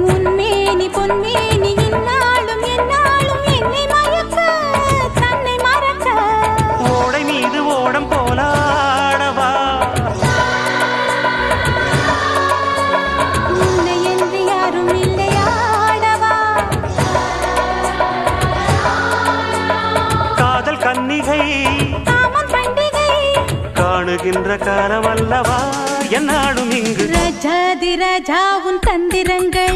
உன்மேனி பொன்மேனி இந்நாளும் எந்நாளும் என்னை மயக்க தன்னை மறக்க ஓடை மீது ஓடம் போலாடவா உன்னை என்று யாரும் இல்லையாடவா காதல் கன்னிகை காமம் பண்டிகை காணுகின்ற காலமல்லவா என்னாடும் இங்கு ரஜாதி ராஜா உன் தந்திரங்கள்